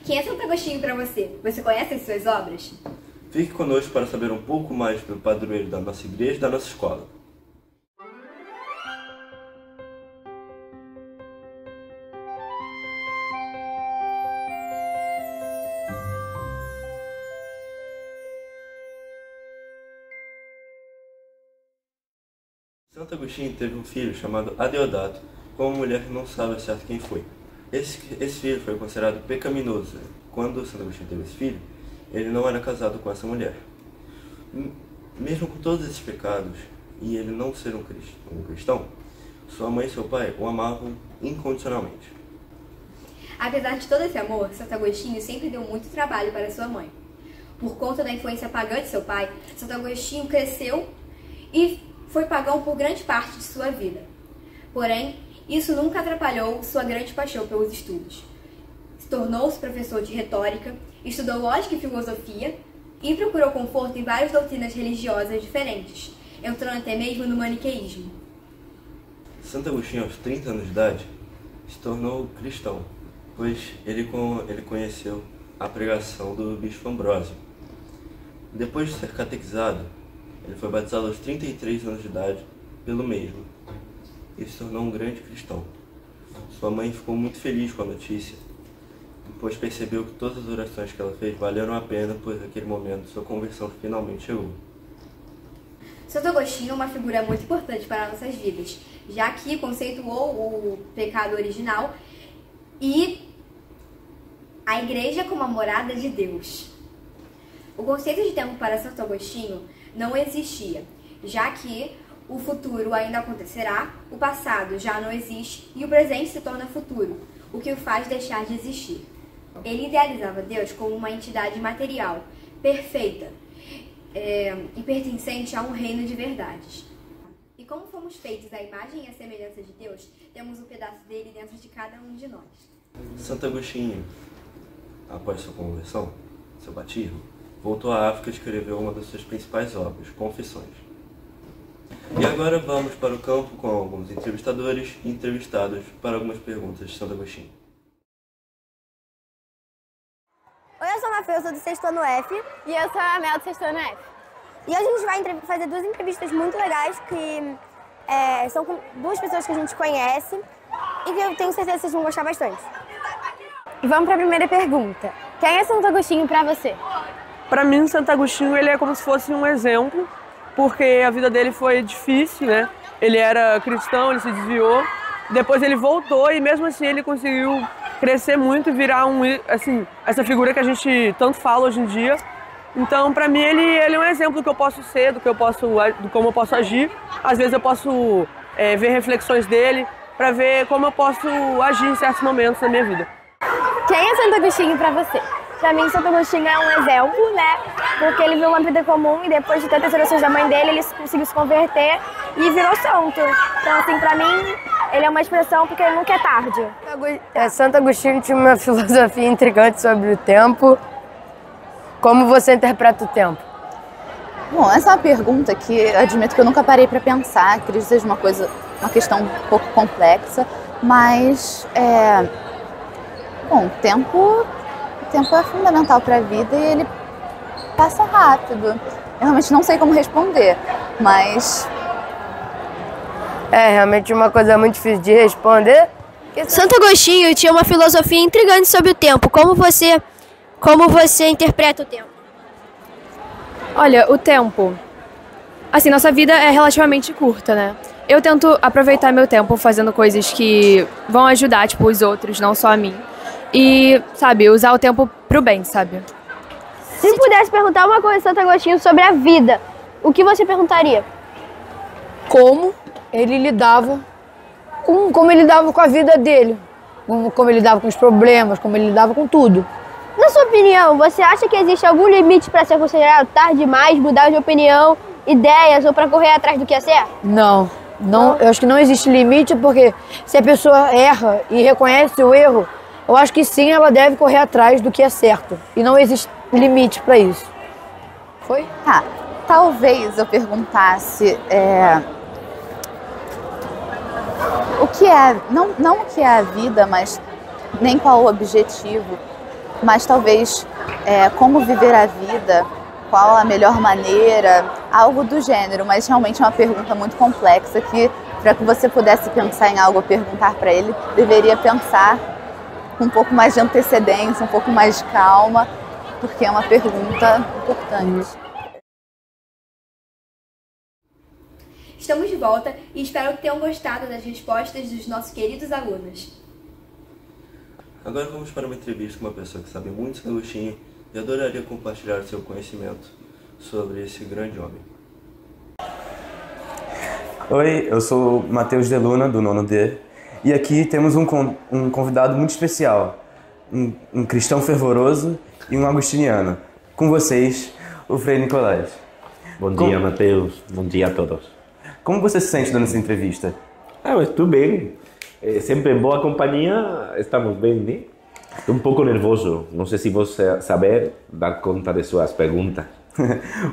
Quem é Santo Agostinho para você? Você conhece as suas obras? Fique conosco para saber um pouco mais do padroeiro da nossa igreja e da nossa escola. Santo Agostinho teve um filho chamado Adeodato, com uma mulher que não sabe ao certo quem foi. Esse filho foi considerado pecaminoso. Quando Santo Agostinho teve esse filho, ele não era casado com essa mulher. Mesmo com todos esses pecados, e ele não ser um cristão, sua mãe e seu pai o amavam incondicionalmente. Apesar de todo esse amor, Santo Agostinho sempre deu muito trabalho para sua mãe. Por conta da influência pagã de seu pai, Santo Agostinho cresceu e foi pagão por grande parte de sua vida. Porém, isso nunca atrapalhou sua grande paixão pelos estudos. Tornou-se professor de retórica, estudou lógica e filosofia e procurou conforto em várias doutrinas religiosas diferentes, entrando até mesmo no maniqueísmo. Santo Agostinho, aos 30 anos de idade, se tornou cristão, pois ele conheceu a pregação do bispo Ambrósio. Depois de ser catequizado, ele foi batizado aos 33 anos de idade pelo mesmo e se tornou um grande cristão. Sua mãe ficou muito feliz com a notícia, pois percebeu que todas as orações que ela fez valeram a pena, pois naquele momento sua conversão finalmente chegou. Santo Agostinho é uma figura muito importante para nossas vidas, já que conceituou o pecado original e a igreja como a morada de Deus. O conceito de tempo para Santo Agostinho não existia, já que o futuro ainda acontecerá, o passado já não existe e o presente se torna futuro, o que o faz deixar de existir. Ele idealizava Deus como uma entidade material, perfeita e pertencente a um reino de verdades. E como fomos feitos à imagem e à semelhança de Deus, temos um pedaço dele dentro de cada um de nós. Santo Agostinho, após sua conversão, seu batismo, voltou à África e escreveu uma das suas principais obras, Confissões. E agora vamos para o campo com alguns entrevistadores e entrevistados para algumas perguntas de Santo Agostinho. Oi, eu sou a Mafê, eu sou do 6º ano F. E eu sou a Mel do 6º ano F. E hoje a gente vai fazer duas entrevistas muito legais que são com duas pessoas que a gente conhece e que eu tenho certeza que vocês vão gostar bastante. E vamos para a primeira pergunta. Quem é Santo Agostinho para você? Para mim, Santo Agostinho ele é como se fosse um exemplo, porque a vida dele foi difícil, né? Ele era cristão, ele se desviou, depois ele voltou e mesmo assim ele conseguiu crescer muito e virar essa figura que a gente tanto fala hoje em dia. Então, para mim, ele é um exemplo do que eu posso ser, do como eu posso agir. Às vezes eu posso ver reflexões dele para ver como eu posso agir em certos momentos da minha vida. Quem é Santo Agostinho para você? Pra mim, Santo Agostinho é um exemplo, né? Porque ele viveu uma vida comum e depois de tantas orações da mãe dele, ele conseguiu se converter e virou santo. Então, assim, pra mim, ele é uma expressão porque nunca é tarde. Santo Agostinho tinha uma filosofia intrigante sobre o tempo. Como você interpreta o tempo? Bom, essa é uma pergunta que eu admito que eu nunca parei para pensar. Acredito que seja uma questão um pouco complexa, mas bom, o tempo é fundamental para a vida e ele passa rápido. Eu realmente não sei como responder, mas É realmente uma coisa muito difícil de responder. Santo Agostinho tinha uma filosofia intrigante sobre o tempo. Como você interpreta o tempo? Olha, o tempo... Assim, nossa vida é relativamente curta, né? Eu tento aproveitar meu tempo fazendo coisas que vão ajudar, tipo, os outros, não só a mim. E, sabe, usar o tempo pro bem, sabe? Se pudesse perguntar uma coisa a Santo Agostinho sobre a vida, o que você perguntaria? Como ele lidava com a vida dele. Como ele lidava com os problemas, como ele lidava com tudo. Na sua opinião, você acha que existe algum limite para ser considerado tarde demais, mudar de opinião, ideias ou para correr atrás do que é certo? Não, eu acho que não existe limite, porque se a pessoa erra e reconhece o erro, eu acho que sim, ela deve correr atrás do que é certo. E não existe limite para isso. Foi? Tá, talvez eu perguntasse o que é, não o que é a vida, mas nem qual o objetivo. mas talvez como viver a vida, qual a melhor maneira, algo do gênero, mas realmente é uma pergunta muito complexa que, para que você pudesse pensar em algo ou perguntar para ele, deveria pensar com um pouco mais de antecedência, um pouco mais de calma, porque é uma pergunta importante. Estamos de volta e espero que tenham gostado das respostas dos nossos queridos alunos. Agora vamos para uma entrevista com uma pessoa que sabe muito sobre Agostinho e adoraria compartilhar seu conhecimento sobre esse grande homem. Oi, eu sou Matheus Deluna, do 9º D, e aqui temos um convidado muito especial, um cristão fervoroso e um agostiniano. Com vocês, o Frei Nicolás. Bom dia, Matheus. Bom dia a todos. Como você se sente dando essa entrevista? Eu estou bem. Sempre em boa companhia, estamos bem, né? Estou um pouco nervoso. Não sei se você saber dar conta de suas perguntas.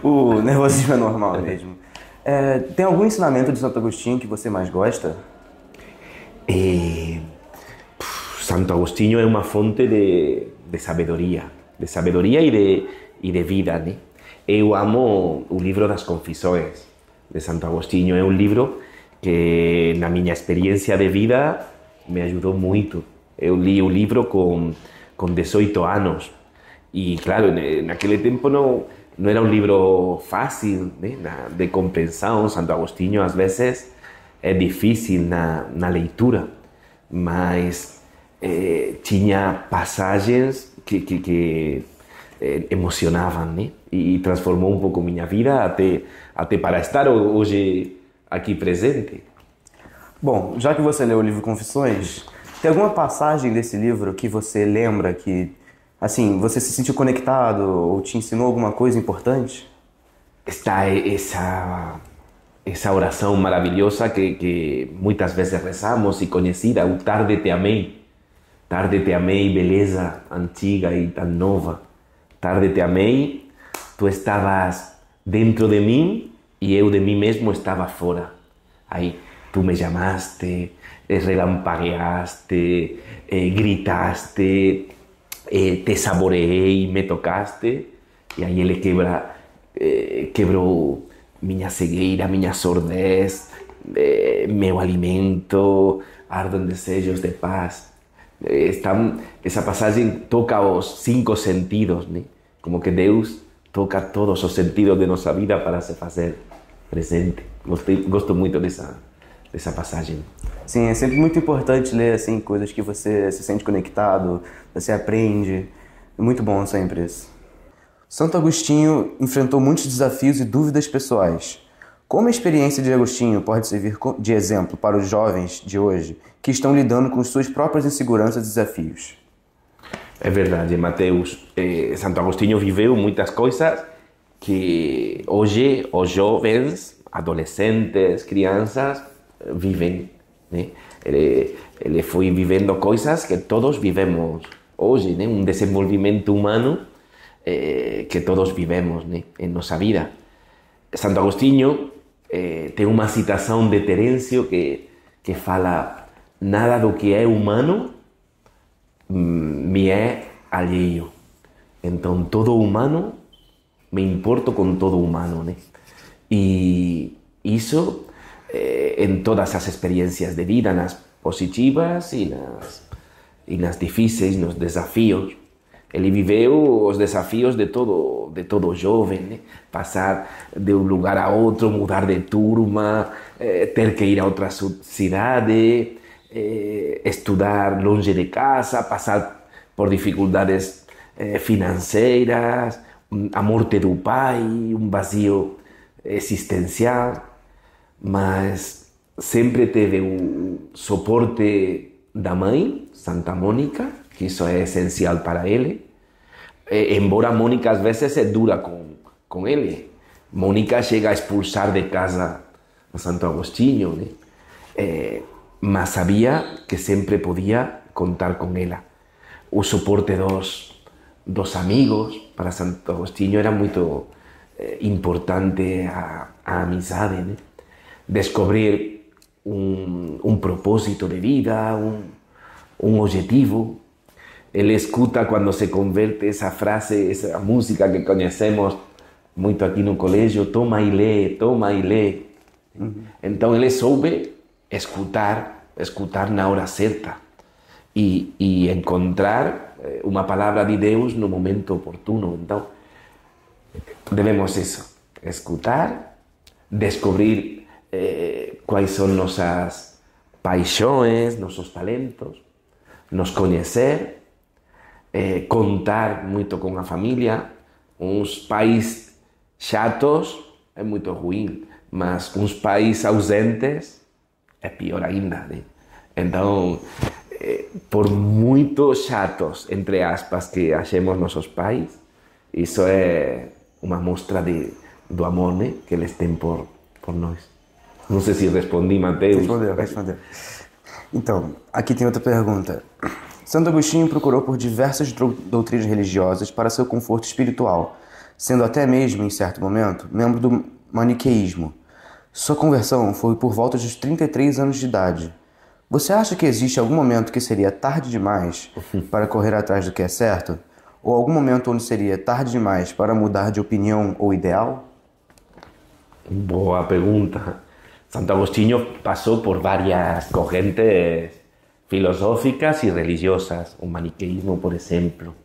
O nervosismo é normal mesmo. Tem algum ensinamento de Santo Agostinho que você mais gosta? Santo Agostinho é uma fonte de sabedoria e de vida, né? Eu amo o livro das Confissões de Santo Agostinho. É um livro que, na minha experiência de vida, me ajudou muito. Eu li o livro com 18 anos e, claro, naquele tempo não era um livro fácil, né, de compreensão. Santo Agostinho, às vezes, é difícil na leitura, mas tinha passagens que emocionavam, né? E transformou um pouco minha vida até para estar hoje aqui presente. Bom, já que você leu o livro Confissões, tem alguma passagem desse livro que você lembra que, assim, você se sentiu conectado ou te ensinou alguma coisa importante? Está essa oração maravilhosa que muitas vezes rezamos e conhecida, o Tarde te amei. Tarde te amei, beleza antiga e tão nova. Tarde te amei, tu estavas dentro de mim e eu de mim mesmo estava fora. Aí tu me chamaste, relampagueaste, gritaste, te saboreei, me tocaste, e aí ele quebrou minha cegueira, minha sordez, meu alimento, ardem desejos de paz. Essa passagem toca os 5 sentidos, né? Como que Deus toca todos os sentidos de nossa vida para se fazer presente. Gosto muito dessa passagem. Sim, é sempre muito importante ler assim, coisas que você se sente conectado, você aprende. É muito bom sempre isso. Santo Agostinho enfrentou muitos desafios e dúvidas pessoais. Como a experiência de Agostinho pode servir de exemplo para os jovens de hoje que estão lidando com suas próprias inseguranças e desafios? É verdade, Mateus. Santo Agostinho viveu muitas coisas que hoje os jovens, adolescentes, crianças vivem, né? Ele foi vivendo coisas que todos vivemos hoje, né? Um desenvolvimento humano que todos vivemos, né? Em nossa vida. Santo Agostinho tem uma citação de Terêncio que fala: nada do que é humano me é alheio. Então, todo humano, me importo com todo humano, né? E isso em todas as experiências de vida, nas positivas e nas difíceis, nos desafios. Ele viveu os desafios de todo jovem, né? Passar de um lugar a outro, mudar de turma, ter que ir a outra cidade, estudar longe de casa, passar por dificuldades financeiras, a morte do pai, um vazio existencial, mas sempre teve um suporte da mãe, Santa Mônica, que isso é essencial para ele. Embora Mônica às vezes é dura com ele. Mônica chega a expulsar de casa a Santo Agostinho, né? Mas sabia que sempre podia contar com ela. O suporte dos amigos para Santo Agostinho era muito importante, a amizade, né? Descobrir um propósito de vida, um objetivo. Ele escuta quando se converte essa frase, essa música que conhecemos muito aqui no colégio, toma e lê. Então ele soube escutar na hora certa e encontrar uma palavra de Deus no momento oportuno. Então devemos isso, escutar, descobrir quais são nossas paixões, nossos talentos, nos conhecer, contar muito com a família. Uns pais chatos é muito ruim, mas uns pais ausentes é pior ainda, né? Então, por muito chatos, entre aspas, que achemos nossos pais, isso é uma mostra do amor, né, que eles têm por nós. Não sei se respondi, Mateus. Respondeu. Então, aqui tem outra pergunta. Santo Agostinho procurou por diversas doutrinas religiosas para seu conforto espiritual, sendo até mesmo, em certo momento, membro do maniqueísmo. Sua conversão foi por volta dos 33 anos de idade. Você acha que existe algum momento que seria tarde demais para correr atrás do que é certo? Ou algum momento onde seria tarde demais para mudar de opinião ou ideal? Boa pergunta. Santo Agostinho passou por várias correntes filosóficas e religiosas, o maniqueísmo, por exemplo.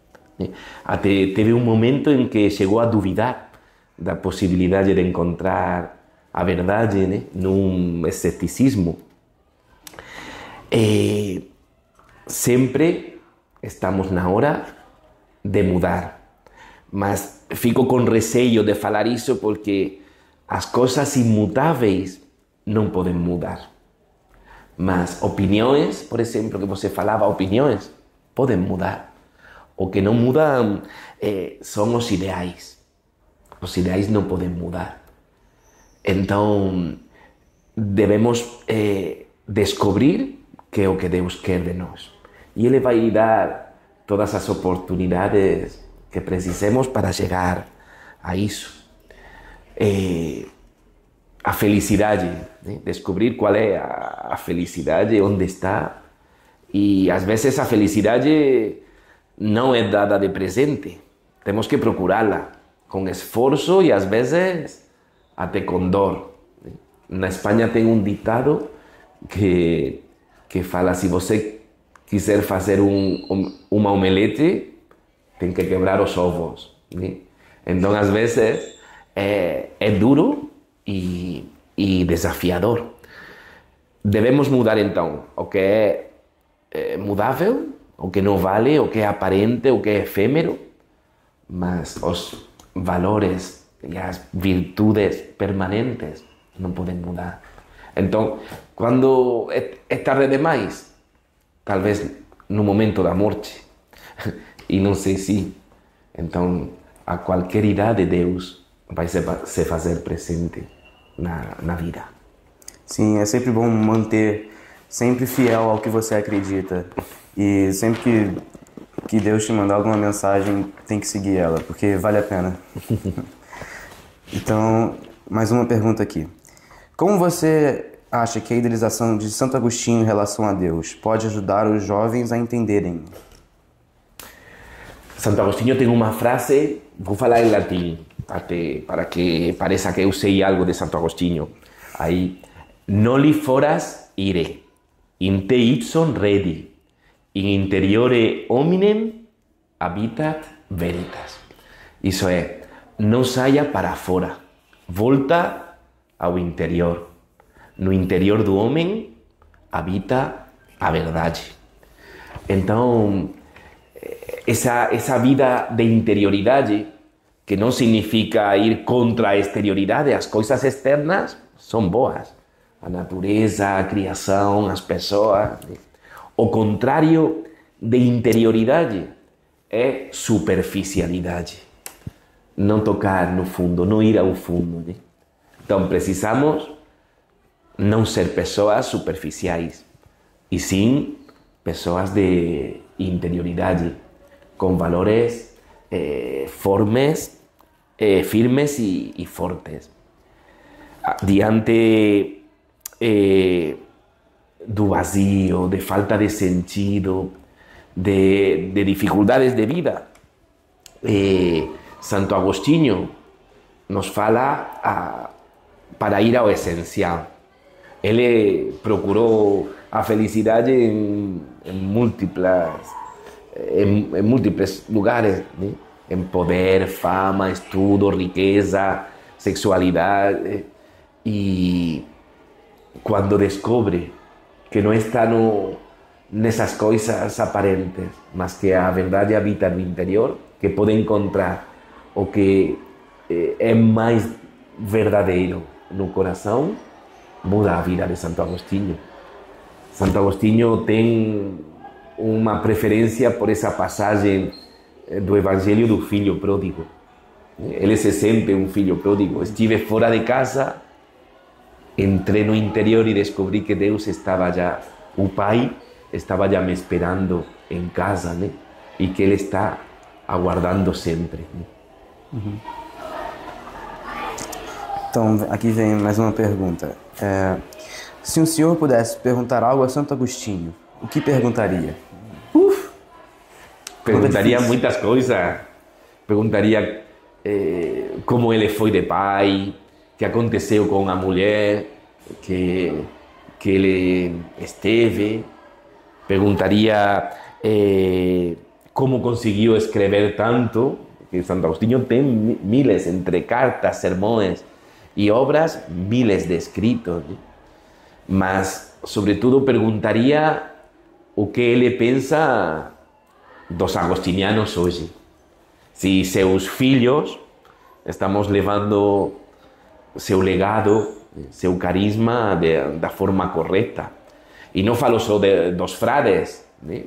Até teve um momento em que chegou a duvidar da possibilidade de encontrar a verdade, né, num escepticismo. Sempre estamos na hora de mudar, mas fico com receio de falar isso porque as coisas imutáveis não podem mudar. Mas opiniões, por exemplo, que você falava, opiniões podem mudar. O que não muda são os ideais. Os ideais não podem mudar. Então, devemos descobrir que é o que Deus quer de nós. E Ele vai dar todas as oportunidades que precisemos para chegar a isso. A felicidade, né? Descobrir qual é a felicidade, onde está. E às vezes a felicidade não é dada de presente. Temos que procurá-la com esforço e às vezes até com dor. Na Espanha tem um ditado que fala: se você quiser fazer uma omelete, tem que quebrar os ovos, né? Então às vezes é duro e desafiador. Devemos mudar então o que é mudável, o que não vale, o que é aparente, o que é efêmero, mas os valores e as virtudes permanentes não podem mudar. Então, quando é tarde demais, talvez no momento da morte, e não sei se, então a qualquer idade Deus vai se fazer presente na vida. Sim, é sempre bom manter sempre fiel ao que você acredita. E sempre que Deus te mandar alguma mensagem, tem que seguir ela, porque vale a pena. Então, mais uma pergunta aqui. Como você acha que a idealização de Santo Agostinho em relação a Deus pode ajudar os jovens a entenderem? Santo Agostinho tem uma frase, vou falar em latim, até para que pareça que eu sei algo de Santo Agostinho. Aí, noli foras ire, in te ipsum redi, in interiore hominem habitat veritas. Isso é, não saia para fora, volta ao interior. No interior do homem habita a verdade. Então, essa vida de interioridade, que não significa ir contra a exterioridade, as coisas externas são boas. A natureza, a criação, as pessoas. O contrário de interioridade é superficialidade. Não tocar no fundo, não ir ao fundo, né? Então precisamos não ser pessoas superficiais, e sim pessoas de interioridade, com valores firmes e fortes. Diante do vazio, de falta de sentido, de dificuldades de vida. Santo Agostinho nos fala para ir ao essencial. Ele procurou a felicidade em múltiples lugares, né? Em poder, fama, estudo, riqueza, sexualidade. E quando descobre que não está nessas coisas aparentes, mas que a verdade habita no interior, que pode encontrar o que é mais verdadeiro no coração, muda a vida de Santo Agostinho. Santo Agostinho tem uma preferência por essa passagem do Evangelho do filho pródigo. Ele se sente um filho pródigo. Estive fora de casa, entrei no interior e descobri que Deus estava já, o Pai estava já me esperando em casa, né? E que Ele está aguardando sempre. Uhum. Então, aqui vem mais uma pergunta. Se o senhor pudesse perguntar algo a Santo Agostinho, o que perguntaria? Perguntaria muitas coisas. Perguntaria como ele foi de pai, o que aconteceu com a mulher que ele esteve. Perguntaria como conseguiu escrever tanto, que Santo Agostinho tem miles, entre cartas, sermões e obras, miles de escritos, né? Mas, sobretudo, perguntaria o que ele pensa dos agostinianos hoje. Se seus filhos estamos levando seu legado, seu carisma da forma correta. E não falo só dos frades, né?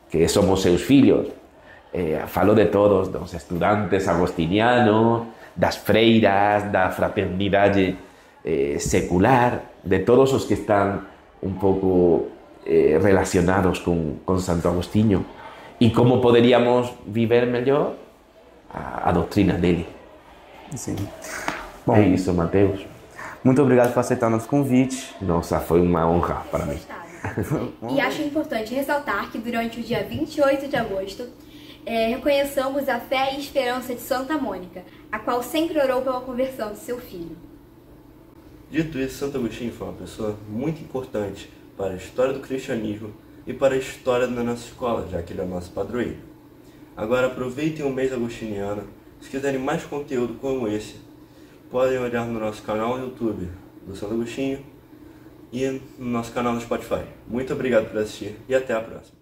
Que somos seus filhos. Falo de todos, dos estudantes agostinianos, das freiras, da fraternidade secular, de todos os que estão um pouco relacionados com Santo Agostinho. E como poderíamos viver melhor a doutrina dele. Sim. Bom, é isso, Mateus. Muito obrigado por aceitar nosso convite. Nossa, foi uma honra para mim. E acho importante ressaltar que durante o dia 28 de agosto reconheçamos a fé e esperança de Santa Mônica, a qual sempre orou pela conversão de seu filho. Dito isso, Santo Agostinho foi uma pessoa muito importante para a história do cristianismo e para a história da nossa escola, já que ele é o nosso padroeiro. Agora aproveitem o mês agostiniano. Se quiserem mais conteúdo como esse, podem olhar no nosso canal no YouTube do Santo Agostinho e no nosso canal no Spotify. Muito obrigado por assistir e até a próxima.